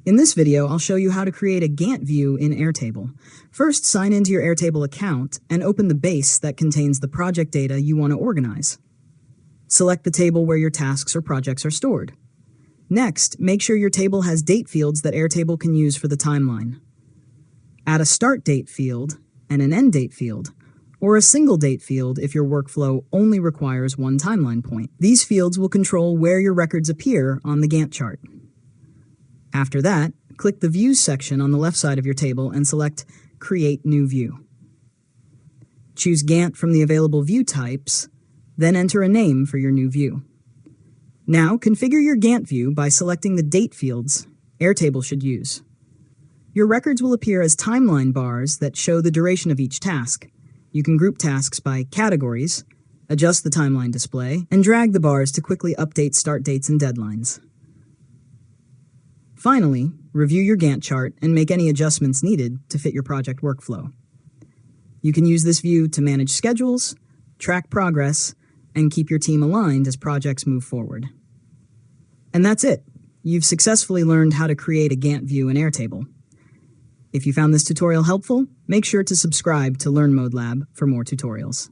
In this video, I'll show you how to create a Gantt view in Airtable. First, sign into your Airtable account and open the base that contains the project data you want to organize. Select the table where your tasks or projects are stored. Next, make sure your table has date fields that Airtable can use for the timeline. Add a start date field and an end date field, or a single date field if your workflow only requires one timeline point. These fields will control where your records appear on the Gantt chart. After that, click the Views section on the left side of your table and select Create New View. Choose Gantt from the available view types, then enter a name for your new view. Now, configure your Gantt view by selecting the date fields Airtable should use. Your records will appear as timeline bars that show the duration of each task. You can group tasks by categories, adjust the timeline display, and drag the bars to quickly update start dates and deadlines. Finally, review your Gantt chart and make any adjustments needed to fit your project workflow. You can use this view to manage schedules, track progress, and keep your team aligned as projects move forward. And that's it. You've successfully learned how to create a Gantt view in Airtable. If you found this tutorial helpful, make sure to subscribe to Learn Mode Lab for more tutorials.